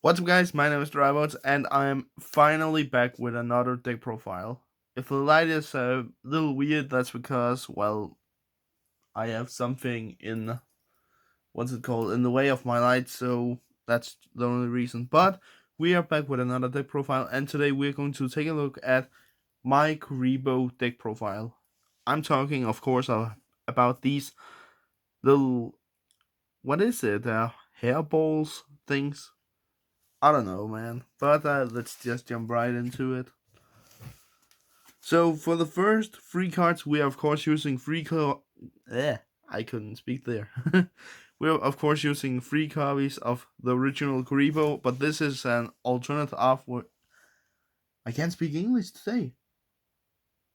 What's up, guys? My name is Drivots, and I'm finally back with another deck profile. If the light is a little weird, that's because, well, I have something in in the way of my light, so that's the only reason. But we are back with another deck profile, and today we're going to take a look at my Kuriboh deck profile. I'm talking, of course, about these little, what is it? Hairballs things. I don't know, man. But let's just jump right into it. So for the first three cards, we are of course using I couldn't speak there. We are of course using three copies of the original Kuriboh, but this is an alternate artwork. I can't speak English today.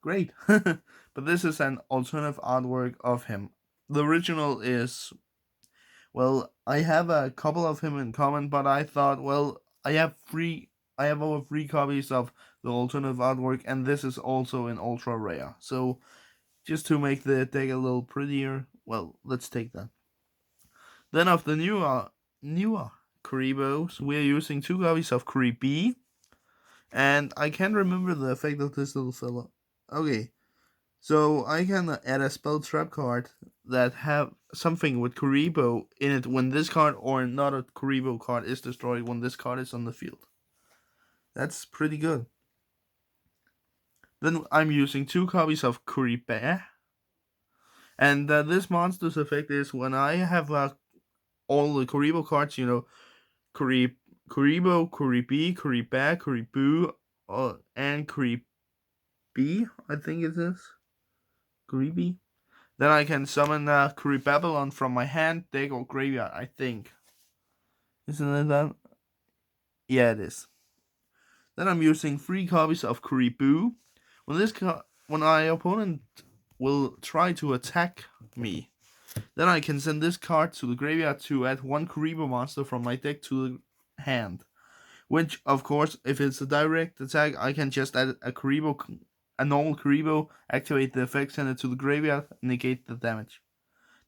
Great, but this is an alternative artwork of him. The original is, well, I have a couple of him in common, but I thought, well, I have over three copies of the alternative artwork, and this is also in ultra rare. So just to make the deck a little prettier, well, let's take that. Then of the newer Kuribohs, we're using two copies of Kuriboh, and I can't remember the effect of this little fella. Okay, so I can add a spell trap card that have something with Kuriboh in it when this card or another Kuriboh card is destroyed when this card is on the field. That's pretty good. Then I'm using two copies of Kuriboh, and this monster's effect is when I have all the Kuriboh cards, Kuriboh, Kuriboh, Kuriboh, and Kuriboh, I think it is. Kuriboh. Then I can summon Babylon from my hand, deck, or graveyard, I think. Isn't it that? Yeah, it is. Then I'm using three copies of Kuriboh. When my opponent will try to attack me, then I can send this card to the graveyard to add one Kuriboh monster from my deck to the hand. Which, of course, if it's a direct attack, I can just add a normal Kuriboh, activate the effect, send it to the graveyard, negate the damage.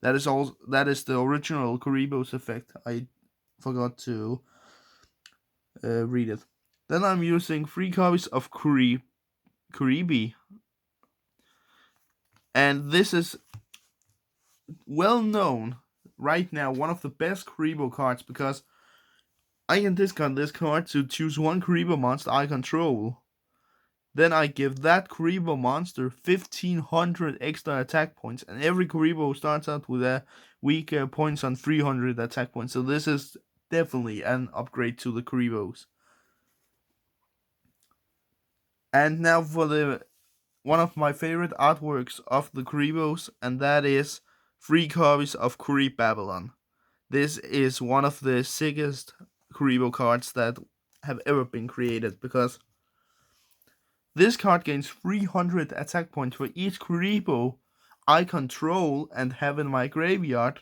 That is the original Kuriboh's effect. I forgot to read it. Then I'm using three copies of Kuriboh, and this is well known right now, one of the best Kuriboh cards, because I can discard this card to choose one Kuriboh monster I control. Then I give that Kuriboh monster 1500 extra attack points, and every Kuriboh starts out with a weak points on 300 attack points. So this is definitely an upgrade to the Kuribohs. And now for the one of my favorite artworks of the Kuribohs, and that is three copies of Kuriboh Babylon. This is one of the sickest Kuriboh cards that have ever been created, because this card gains 300 attack points for each Kuriboh I control and have in my graveyard.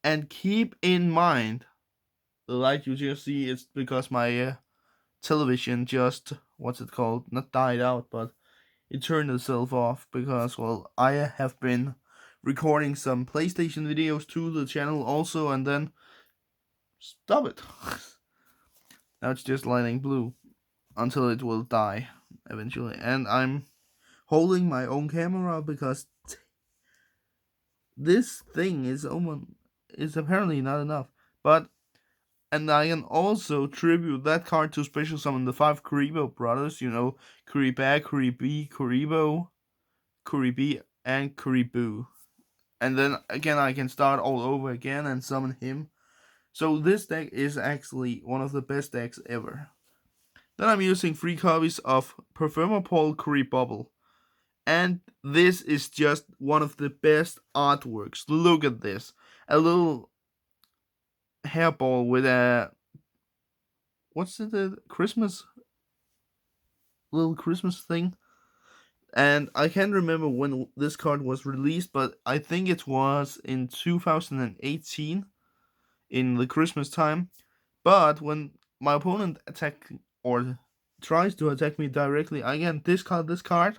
And keep in mind, the light you just see is because my television just, not died out, but it turned itself off because, well, I have been recording some PlayStation videos to the channel also, and then stop it. Now it's just lighting blue until it will die eventually. And I'm holding my own camera because this thing is apparently not enough. And I can also tribute that card to special summon the five Kuriboh brothers, Kuriboh, Kuriboh, and Kuriboh. And then again I can start all over again and summon him. So this deck is actually one of the best decks ever. Then I'm using three copies of Performapole Kuriboh. And this is just one of the best artworks. Look at this. A little hairball with a, what's it, a little Christmas thing. And I can't remember when this card was released, but I think it was in 2018 in the Christmas time. But when my opponent attack or tries to attack me directly, I can discard this card.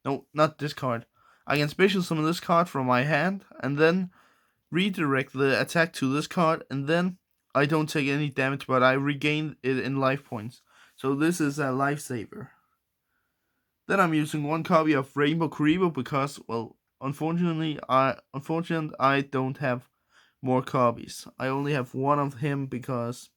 No, not this card. I can special summon this card from my hand and then redirect the attack to this card, and then I don't take any damage, but I regain it in life points. So this is a lifesaver. Then I'm using one copy of Rainbow Kuriboh because, well, unfortunately I don't have more copies. I only have one of him because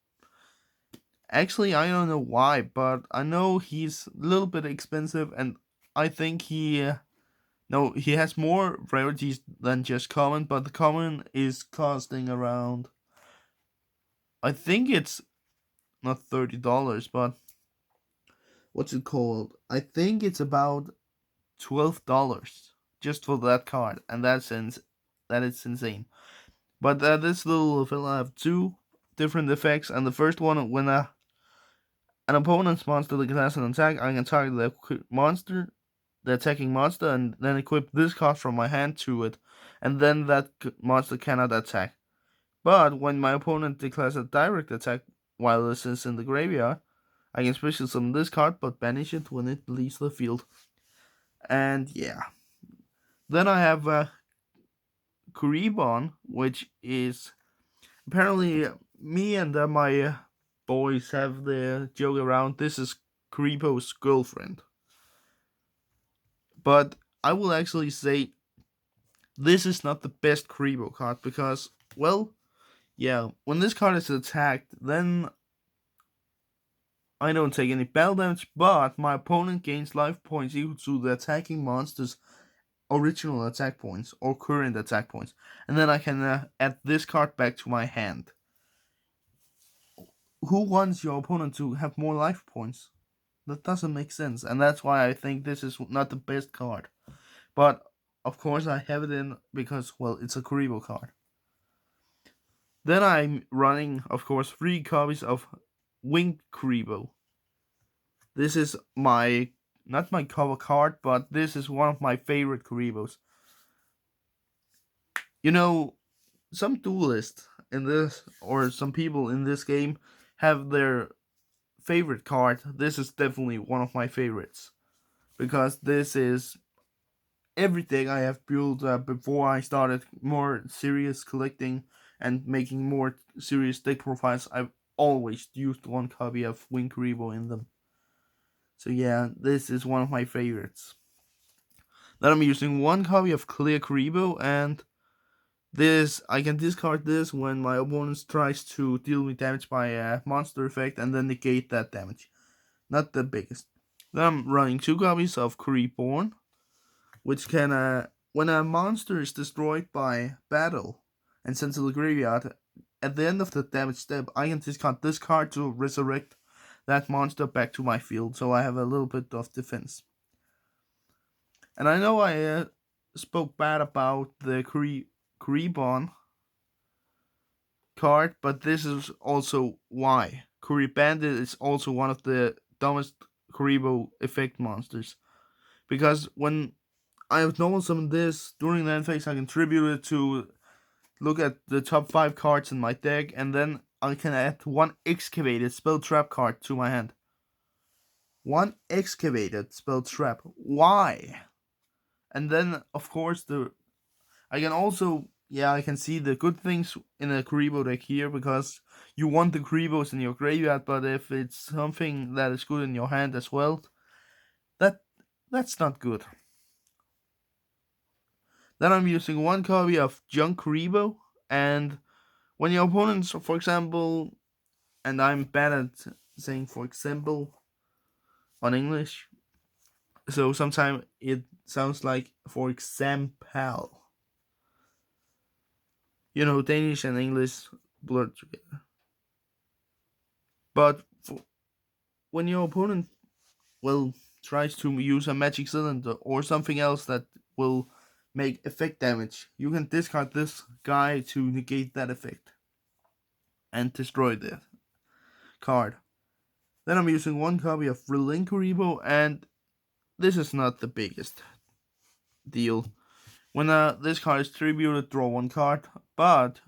actually I don't know why, but I know he's a little bit expensive, and I think no, he has more rarities than just common, but the common is costing around, I think it's not $30, but what's it called? I think it's about $12 just for that card, and that is insane. But this little fella have two different effects, and the first one, when an opponent's monster declares an attack, I can target the attacking monster, and then equip this card from my hand to it, and then that monster cannot attack. But when my opponent declares a direct attack while this is in the graveyard, I can special summon this card but banish it when it leaves the field. And yeah. Then I have Kuriboh, which is apparently me and my boys have the joke around. This is Kuriboh's girlfriend. But I will actually say this is not the best Kuriboh card because, well, yeah, when this card is attacked, then I don't take any battle damage, but my opponent gains life points equal to the attacking monster's original attack points or current attack points, and then I can add this card back to my hand. Who wants your opponent to have more life points? That doesn't make sense, and that's why I think this is not the best card. But of course, I have it in because, well, it's a Kuriboh card. Then I'm running, of course, 3 copies of Winged Kuriboh. This is not my cover card, but this is one of my favorite Kuribohs. You know, some duelists in this, or some people in this game, have their favorite card. This is definitely one of my favorites because this is everything I have built before I started more serious collecting and making more serious deck profiles. I've always used one copy of Winged Kuriboh in them. So yeah, this is one of my favorites. Then I'm using one copy of Clear Kuriboh, and this I can discard this when my opponent tries to deal me damage by a monster effect and then negate that damage. Not the biggest. Then I'm running 2 copies of Kuriboh, which can, when a monster is destroyed by battle and sent to the graveyard, at the end of the damage step, I can discard this card to resurrect that monster back to my field, so I have a little bit of defense. And I know I spoke bad about the Kuriboh card, but this is also why. Bandit is also one of the dumbest Kuriboh effect monsters. Because when I have normal summoned this, during the end phase I can tribute it to look at the top 5 cards in my deck, and then I can add 1 excavated spell trap card to my hand. 1 excavated spell trap. Why? And then, of course, I can also, I can see the good things in a Kuriboh deck here, because you want the Kuribohs in your graveyard, but if it's something that is good in your hand as well, that's not good. Then I'm using 1 copy of Junk Kuriboh, and when your opponents, for example, and I'm bad at saying for example on English, so sometimes it sounds like for example. You know, Danish and English blurred together. But when your opponent, well, tries to use a magic cylinder or something else that will make effect damage, you can discard this guy to negate that effect and destroy the card. Then I'm using 1 copy of Relink Kuriboh, and this is not the biggest deal. When this card is tributed, draw 1 card, but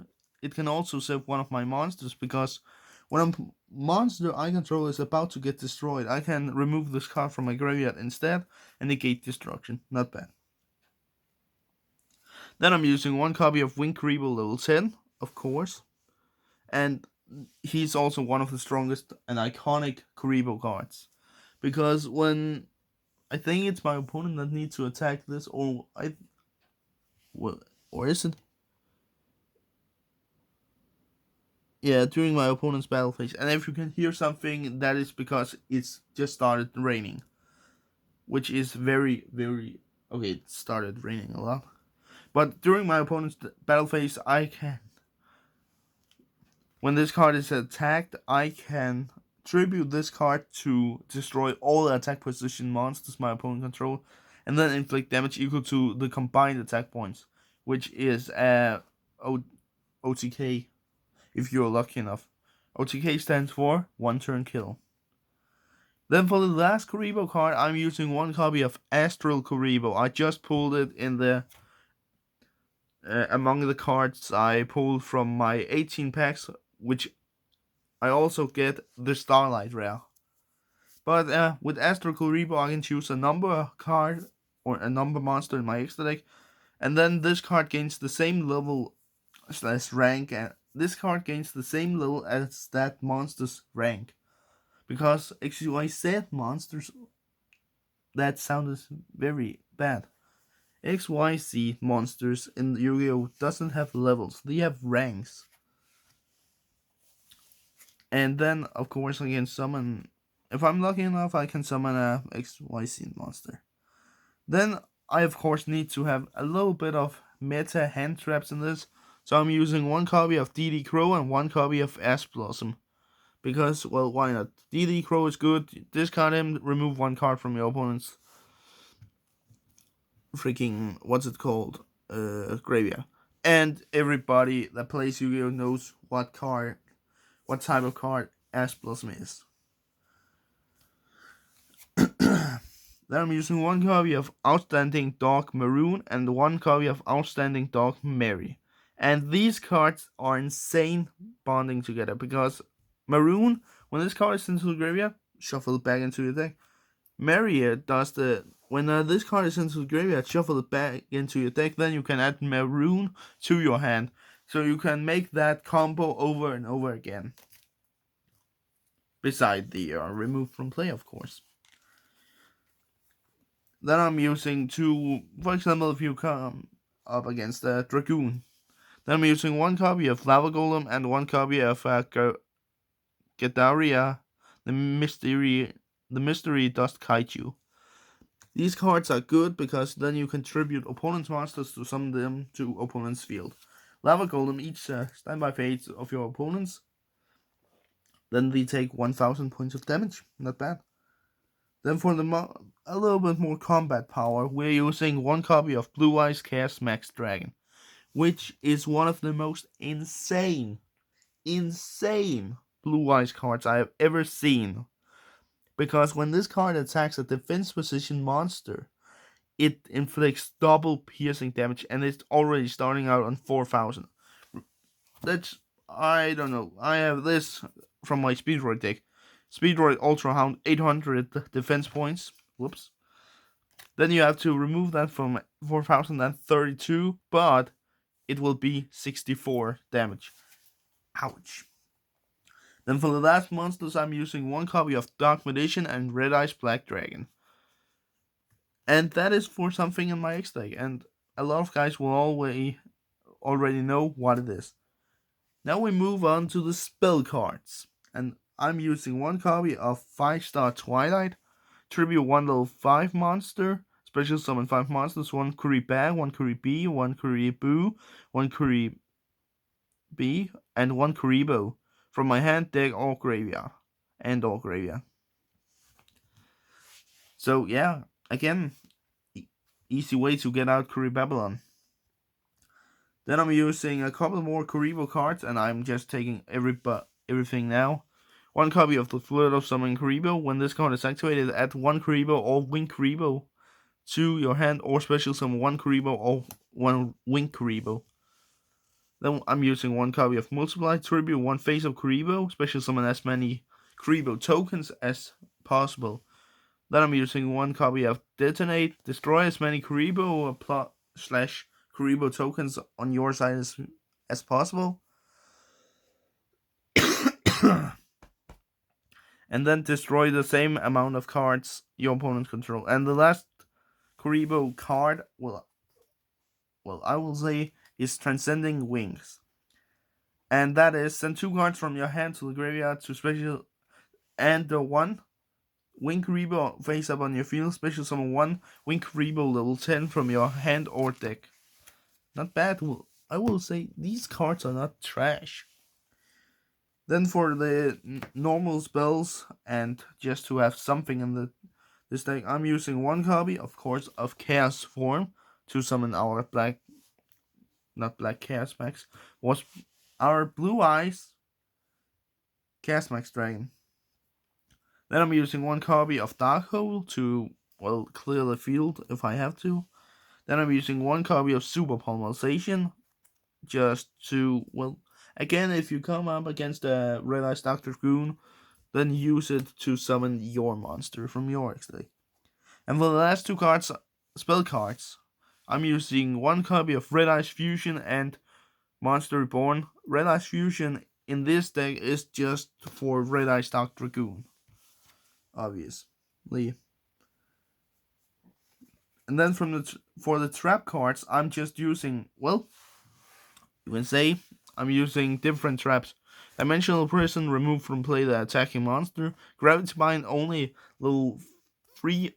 it can also save one of my monsters, because when a monster I control is about to get destroyed, I can remove this card from my graveyard instead and negate destruction. Not bad. Then I'm using 1 copy of Winged Kuriboh level 10, of course. And he's also one of the strongest and iconic Kuriboh cards. Because when I think it's my opponent that needs to attack this, well, or is it? Yeah, during my opponent's battle phase. And if you can hear something, that is because it's just started raining, which is very, very okay. It started raining a lot, but during my opponent's battle phase, I can. When this card is attacked, I can tribute this card to destroy all the attack position monsters my opponent control, and then inflict damage equal to the combined attack points, which is OTK if you're lucky enough. OTK stands for one turn kill. Then for the last Kuriboh card, I'm using one copy of Astral Kuriboh. I just pulled it in the among the cards I pulled from my 18 packs, which I also get the Starlight rare. But with Astral Kuriboh, I can choose a number card or a number monster in my extra deck, and then this card gains the same level slash rank, and this card gains the same level as that monster's rank. Because XYZ monsters, that sounded very bad. XYZ monsters in Yu-Gi-Oh! Doesn't have levels, they have ranks. And then, of course, I can summon, if I'm lucky enough, I can summon a XYZ monster. Then, I of course need to have a little bit of meta hand traps in this, so I'm using one copy of DD Crow and one copy of Ash Blossom. Because, well, why not? DD Crow is good, discard him, remove one card from your opponent's freaking, what's it called? Graveyard. And everybody that plays Yu-Gi-Oh! Knows what type of card Ash Blossom is. Then I'm using one copy of Outstanding Dog Maroon and one copy of Outstanding Dog Mary. And these cards are insane bonding together because Maroon, when this card is into the graveyard, shuffle it back into your deck. Mary does when this card is into the graveyard, shuffle it back into your deck, then you can add Maroon to your hand. So you can make that combo over and over again. Beside the remove from play, of course. Then I'm using for example, if you come up against a Dragoon, then I'm using one copy of Lava Golem and one copy of Gadaria, the mystery Dust Kaiju. These cards are good because then you contribute opponent's monsters to summon them to opponent's field. Lava Golem each standby phase of your opponents. Then they take 1000 points of damage. Not bad. Then for a little bit more combat power, we're using one copy of Blue Eyes Chaos Max Dragon, which is one of the most insane Blue Eyes cards I have ever seen. Because when this card attacks a defense position monster, it inflicts double piercing damage, and it's already starting out on 4000. That's, I don't know. I have this from my Speedroid deck. Speedroid Ultra Hound, 800 defense points. Whoops. Then you have to remove that from 4032, but it will be 64 damage. Ouch. Then for the last monsters, I'm using one copy of Dark Magician and Red Eyes Black Dragon. And that is for something in my X deck, and a lot of guys will already know what it is. Now we move on to the spell cards, and I'm using one copy of 5-star Twilight, tribute one level 5 monster, special summon 5 monsters, one Kuriboh, one Kuriboh, one Kuriboh, one Kuriboh, and one Kuriboh from my hand, deck, or graveyard. So yeah, again, easy way to get out Babylon. Then I'm using a couple more Kuriboh cards, and I'm just taking everything now. One copy of the Flirt of Summoning Kuriboh. When this card is activated, add one Kuriboh or Wing Kuriboh to your hand, or special summon one Kuriboh or one Wing Kuriboh. Then I'm using one copy of Multiply, tribute one face of Kuriboh, special summon as many Kuriboh tokens as possible. Then I'm using one copy of Detonate, destroy as many Kuriboh / Kuriboh tokens on your side as possible. and then destroy the same amount of cards your opponent control. And the last Kuriboh card, well, I will say, is Transcending Wings. And that is send 2 cards from your hand to the graveyard to special, and the 1 Wing Kuriboh face up on your field, special summon 1 Wing Kuriboh level 10 from your hand or deck. Not bad. I will say these cards are not trash. Then for the normal spells, and just to have something in this deck, I'm using 1 copy, of course, of Chaos Form to summon our Chaos Max, was our Blue Eyes Chaos Max Dragon. Then I'm using 1 copy of Dark Hole to, well, clear the field if I have to. Then I'm using 1 copy of Super Pulverization, just to, well, again, if you come up against a Red Eyes Dr. Goon, then use it to summon your monster from your deck. And for the last 2 cards, spell cards, I'm using 1 copy of Red Eyes Fusion and Monster Reborn. Red Eyes Fusion in this deck is just for Red Eyes Dark Dragoon, obviously. And then for the trap cards, I'm just using, well, you can say I'm using different traps. Dimensional Prison, remove from play the attacking monster. Gravity Bind, only level 3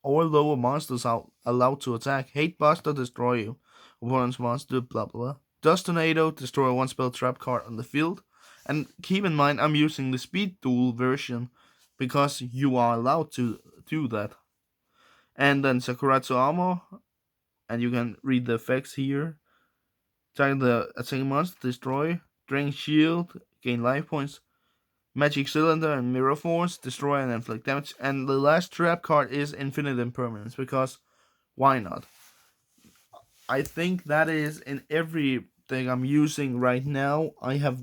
or lower monsters are allowed to attack. Hate Buster, destroy you opponent's monster, blah blah. Dust Tornado, destroy 1 spell trap card on the field. And keep in mind, I'm using the Speed Duel version because you are allowed to do that. And then Sakuratsu Armor, and you can read the effects here. Target the attacking monster, destroy, drain shield, gain life points. Magic Cylinder and Mirror Force, destroy and inflict damage. And the last trap card is Infinite Impermanence, because why not? I think that is in every thing I'm using right now. I have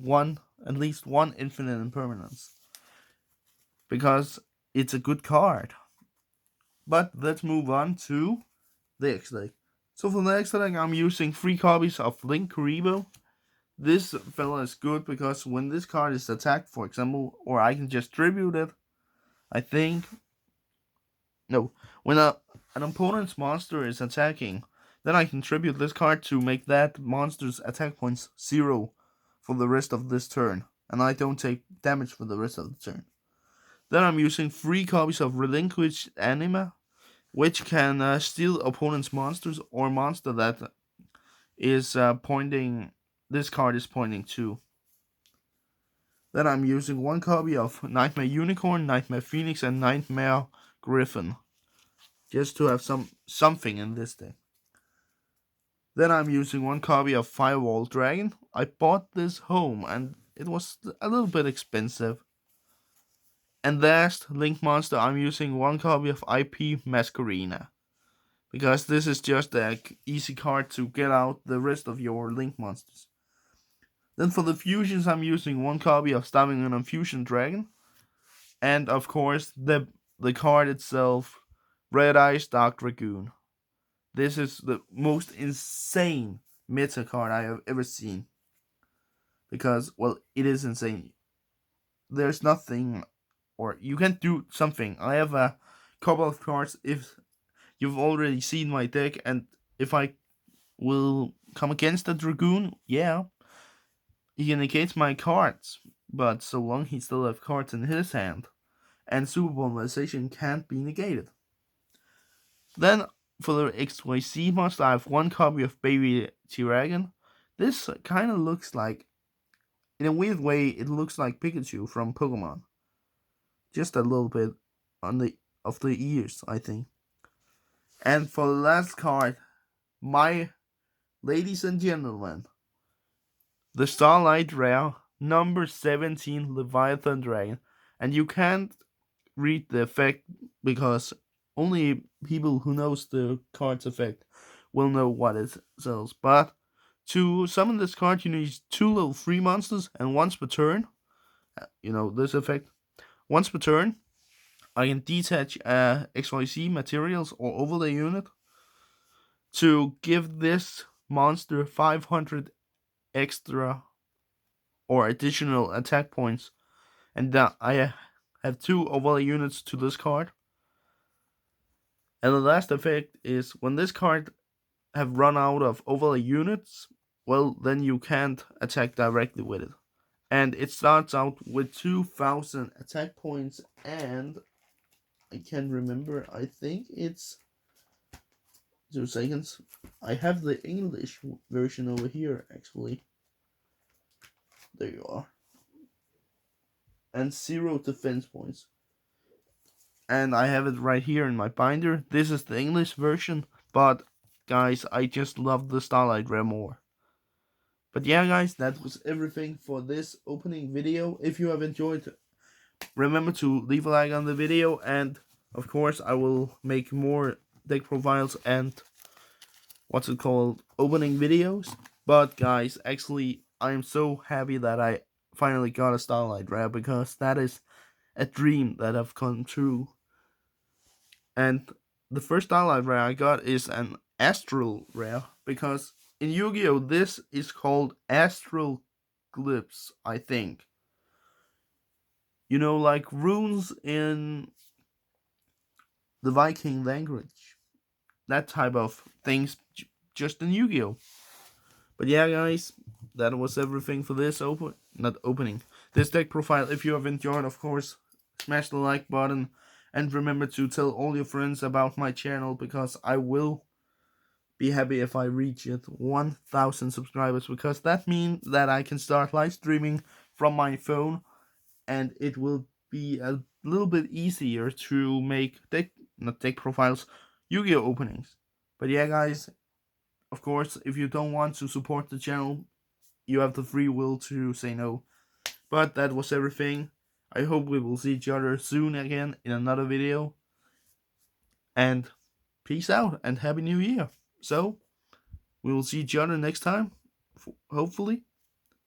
at least one Infinite Impermanence, because it's a good card. But let's move on to the X deck. So for the next deck, I'm using 3 copies of Link Kuriboh. This fella is good because when this card is attacked, for example, or I can just tribute it, I think. No, when an opponent's monster is attacking, then I can tribute this card to make that monster's attack points 0 for the rest of this turn, and I don't take damage for the rest of the turn. Then I'm using 3 copies of Relinquished Anima, which can steal opponent's monsters or monster that is pointing. This card is pointing to. Then I'm using 1 copy of Nightmare Unicorn, Nightmare Phoenix, and Nightmare Griffin, just to have something in this deck. Then I'm using 1 copy of Firewall Dragon. I bought this home and it was a little bit expensive. And last, Link Monster, I'm using 1 copy of IP Masquerena, because this is just an easy card to get out the rest of your Link monsters. Then for the fusions, I'm using 1 copy of Starving on Fusion Dragon. And of course, the card itself, Red Eyes Dark Dragoon. This is the most insane meta card I have ever seen. Because, well, it is insane. There's nothing, or you can do something. I have a couple of cards if you've already seen my deck, and if I will come against the Dragoon, yeah, he negates my cards. But so long he still have cards in his hand, and Super Polarization can't be negated. Then for the XYZ monster, I have 1 copy of Baby Tyragon. This kind of looks like, in a weird way, it looks like Pikachu from Pokemon. Just a little bit of the ears, I think. And for the last card, my ladies and gentlemen, the Starlight Rare, number 17 Leviathan Dragon. And you can't read the effect because only people who knows the card's effect will know what it sells. But to summon this card, you need 2 level 3 monsters, and once per turn, this effect. Once per turn, I can detach XYZ materials or overlay unit to give this monster 500 extra or additional attack points, and I have 2 overlay units to this card. And the last effect is when this card have run out of overlay units, well, then you can't attack directly with it. And it starts out with 2000 attack points, and I can't remember, I think it's 2 seconds. I have the English version over here, actually. There you are. And 0 defense points. And I have it right here in my binder. This is the English version, but guys, I just love the Starlight Rare more. But yeah, guys, that was everything for this opening video. If you have enjoyed, remember to leave a like on the video, and of course I will make more deck profiles and what's it called, opening videos. But guys, actually I am so happy that I finally got a Starlight Rare, because that is a dream that have come true. And the first Starlight Rare I got is an Astral Rare, because in Yu-Gi-Oh! This is called Astral Glyphs, I think. You know, like runes in the Viking language. That type of things, just in Yu-Gi-Oh! But yeah, guys, that was everything for this this deck profile. If you have enjoyed, of course, smash the like button, and remember to tell all your friends about my channel, because I will be happy if I reach it 1000 subscribers, because that means that I can start live streaming from my phone, and it will be a little bit easier to make not deck profiles, Yu-Gi-Oh! Openings. But yeah, guys, of course, if you don't want to support the channel, you have the free will to say no. But that was everything. I hope we will see each other soon again in another video. And peace out and Happy New Year. So, we will see each other next time, hopefully.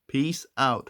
Peace out.